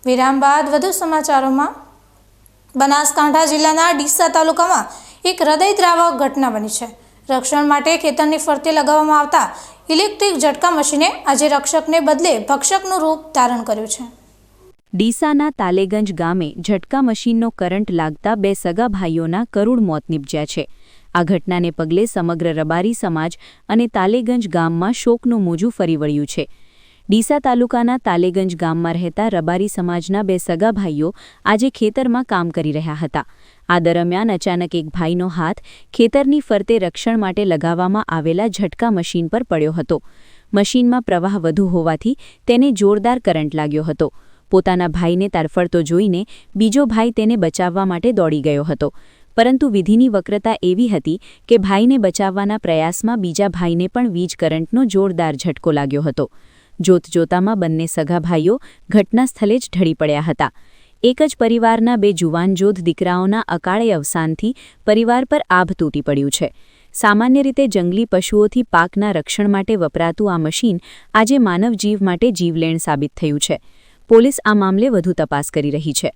વિરામ બાદ વધુ સમાચારોમાં બનાસકાંઠા જિલ્લાના ડીસા તાલુકામાં એક હૃદયદ્રાવક ઘટના બની છે। રક્ષણ માટે ખેતરની ફરતે લગાવવામાં આવતા ઇલેક્ટ્રિક ઝટકા મશીને આજે રક્ષકને બદલે ભક્ષકનું રૂપ ધારણ કર્યું છે। ડીસાના તાલેગંજ ગામે ઝટકા મશીનનો કરંટ લાગતા બે સગા ભાઈઓના કરુણ મોત નીપજ્યા છે। આ ઘટનાને પગલે સમગ્ર રબારી સમાજ અને તાલેગંજ ગામમાં શોકનું મોજું ફરી વળ્યું છે। ડીસા તાલુકાના તાલેગંજ ગામમાં રહેતા રબારી સમાજના બે સગા ભાઈઓ આજે ખેતરમાં કામ કરી રહ્યા હતા। આ દરમિયાન અચાનક એક ભાઈનો હાથ ખેતરની ફરતે રક્ષણ માટે લગાવવામાં આવેલા ઝટકા મશીન પર પડ્યો હતો। મશીનમાં પ્રવાહ વધુ હોવાથી તેને જોરદાર કરંટ લાગ્યો હતો। પોતાના ભાઈને તરફડતો જોઈને બીજો ભાઈ તેને બચાવવા માટે દોડી ગયો હતો, પરંતુ વિધિની વક્રતા એવી હતી કે ભાઈને બચાવવાના પ્રયાસમાં બીજા ભાઈને પણ વીજ કરંટનો જોરદાર ઝટકો લાગ્યો હતો। જોતજોતામાં બંને સગા ભાઈઓ ઘટના સ્થળે જ ઢળી પડ્યા હતા। એક જ પરિવારના બે જુવાનજોધ દીકરાઓના અકાળે અવસાનથી પરિવાર પર આભ તૂટી પડ્યું છે। સામાન્ય રીતે જંગલી પશુઓથી પાકના રક્ષણ માટે વપરાતું આ મશીન આજે માનવ જીવ માટે જીવલેણ સાબિત થયું છે। પોલીસ આ મામલે વધુ તપાસ કરી રહી છે।